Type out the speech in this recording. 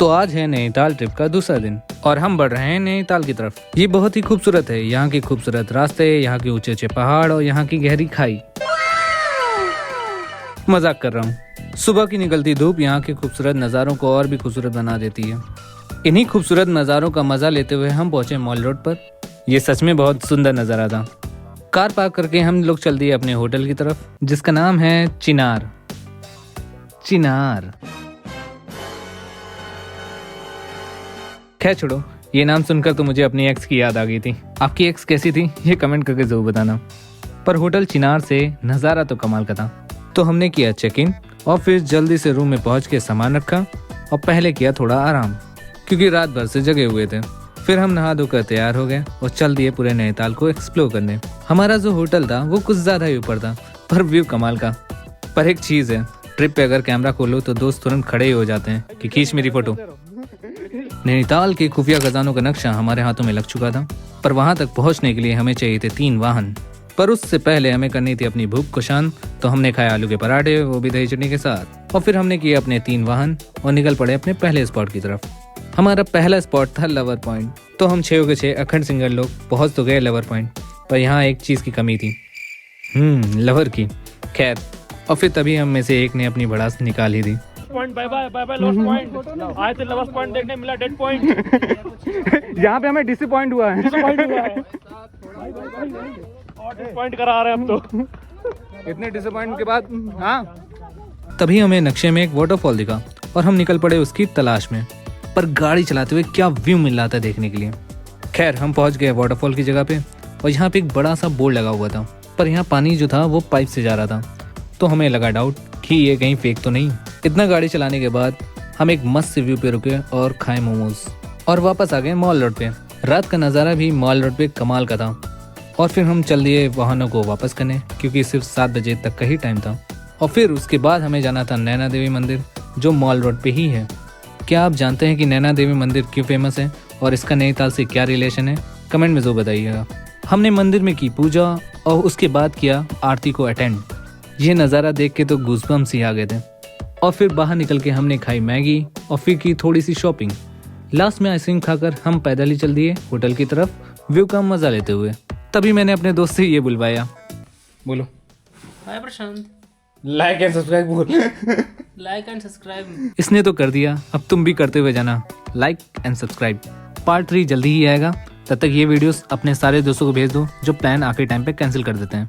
तो आज है नैनीताल ट्रिप का दूसरा दिन और हम बढ़ रहे हैं नैनीताल की तरफ। ये बहुत ही खूबसूरत है। यहाँ के खूबसूरत रास्ते, यहाँ के ऊंचे ऊंचे पहाड़ और यहाँ की गहरी खाई। मजाक कर रहा हूँ। सुबह की निकलती धूप यहाँ के खूबसूरत नज़ारों को और भी खूबसूरत बना देती है। इन्हीं खूबसूरत नज़ारों का मजा लेते हुए हम पहुंचे मॉल रोड पर। ये सच में बहुत सुंदर नज़ारा था। कार पार्क करके हम लोग चल दिए अपने होटल की तरफ, जिसका नाम है चिनार। खैर छोड़ो, ये नाम सुनकर तो मुझे अपनी एक्स की याद आ गई थी। आपकी एक्स कैसी थी ये कमेंट करके जरूर बताना। पर होटल चिनार से नज़ारा तो कमाल का था। तो हमने किया चेक इन और फिर जल्दी से रूम में पहुंच के सामान रखा और पहले किया थोड़ा आराम, क्योंकि रात भर से जगे हुए थे। फिर हम नहा धोकर तैयार हो गए और चल दिए पूरे नैनीताल को एक्सप्लोर करने। हमारा जो होटल था वो कुछ ज्यादा ही ऊपर था, पर व्यू कमाल का। पर एक चीज है, ट्रिप पे अगर कैमरा खोलो तो दोस्त तुरंत खड़े ही हो जाते हैं कि खींच मेरी फोटो। नैनीताल के खुफिया खजानों का नक्शा हमारे हाथों में लग चुका था, पर वहां तक पहुंचने के लिए हमें चाहिए थे 3 वाहन। पर उससे पहले हमें करनी थी अपनी भूख को शांत, तो हमने खाया आलू के पराठे, वो भी दही चटनी के साथ। और फिर हमने किए अपने 3 वाहन और निकल पड़े अपने पहले स्पॉट की तरफ। हमारा पहला स्पॉट था लवर पॉइंट। तो हम 6 के 6 अखंड सिंगल लोग पहुंच तो गए लवर पॉइंट, पर यहाँ एक चीज की कमी थी, लवर की। खैर, और फिर तभी हम में से एक ने अपनी भड़ास निकाल ही दी। Point bye bye lost point आए थे, लवर्स पॉइंट देखने मिला डेड पॉइंट। यहाँ पे हमें डिसअपॉइंट हुआ है। और डिसअपॉइंट करा रहे हैं हम तो। इतने डिसअपॉइंट के बाद तभी हमें नक्शे में एक वाटरफॉल दिखा और हम निकल पड़े उसकी तलाश में। पर गाड़ी चलाते हुए क्या व्यू मिल रहा था देखने के लिए। खैर, हम पहुंच गए वाटरफॉल की जगह पे और यहाँ पे एक बड़ा सा बोर्ड लगा हुआ था, पर यहाँ पानी जो था वो पाइप से जा रहा था। तो हमें लगा डाउट कि ये कहीं फेक तो नहीं। इतना गाड़ी चलाने के बाद हम एक मस्त से व्यू पे रुके और खाए मोमोज और वापस आ गए मॉल रोड पे। रात का नज़ारा भी मॉल रोड पे कमाल का था। और फिर हम चल दिए वाहनों को वापस करने, क्योंकि सिर्फ 7 बजे तक का ही टाइम था। और फिर उसके बाद हमें जाना था नैना देवी मंदिर, जो मॉल रोड पे ही है। क्या आप जानते हैं कि नैना देवी मंदिर क्यों फेमस है और इसका नैनीताल से क्या रिलेशन है? कमेंट में जरूर बताइएगा। हमने मंदिर में की पूजा और उसके बाद किया आरती को अटेंड। ये नज़ारा देख के तो गूज़बम्स ही आ गए थे। और फिर बाहर निकल के हमने खाई मैगी और फिर की थोड़ी सी शॉपिंग। लास्ट में आइसक्रीम खाकर हम पैदल ही चल दिए होटल की तरफ, व्यू का मजा लेते हुए। तभी मैंने अपने दोस्त से ये बुलवाया। बोलो हाय प्रशांत, लाइक एंड सब्सक्राइब बोल। Like and subscribe. इसने तो कर दिया, अब तुम भी करते हुए जाना लाइक एंड सब्सक्राइब। पार्ट 3 जल्दी ही आएगा। तब तक ये वीडियोस अपने सारे दोस्तों को भेज दो जो प्लान आखिरी टाइम पे कैंसिल कर देते हैं।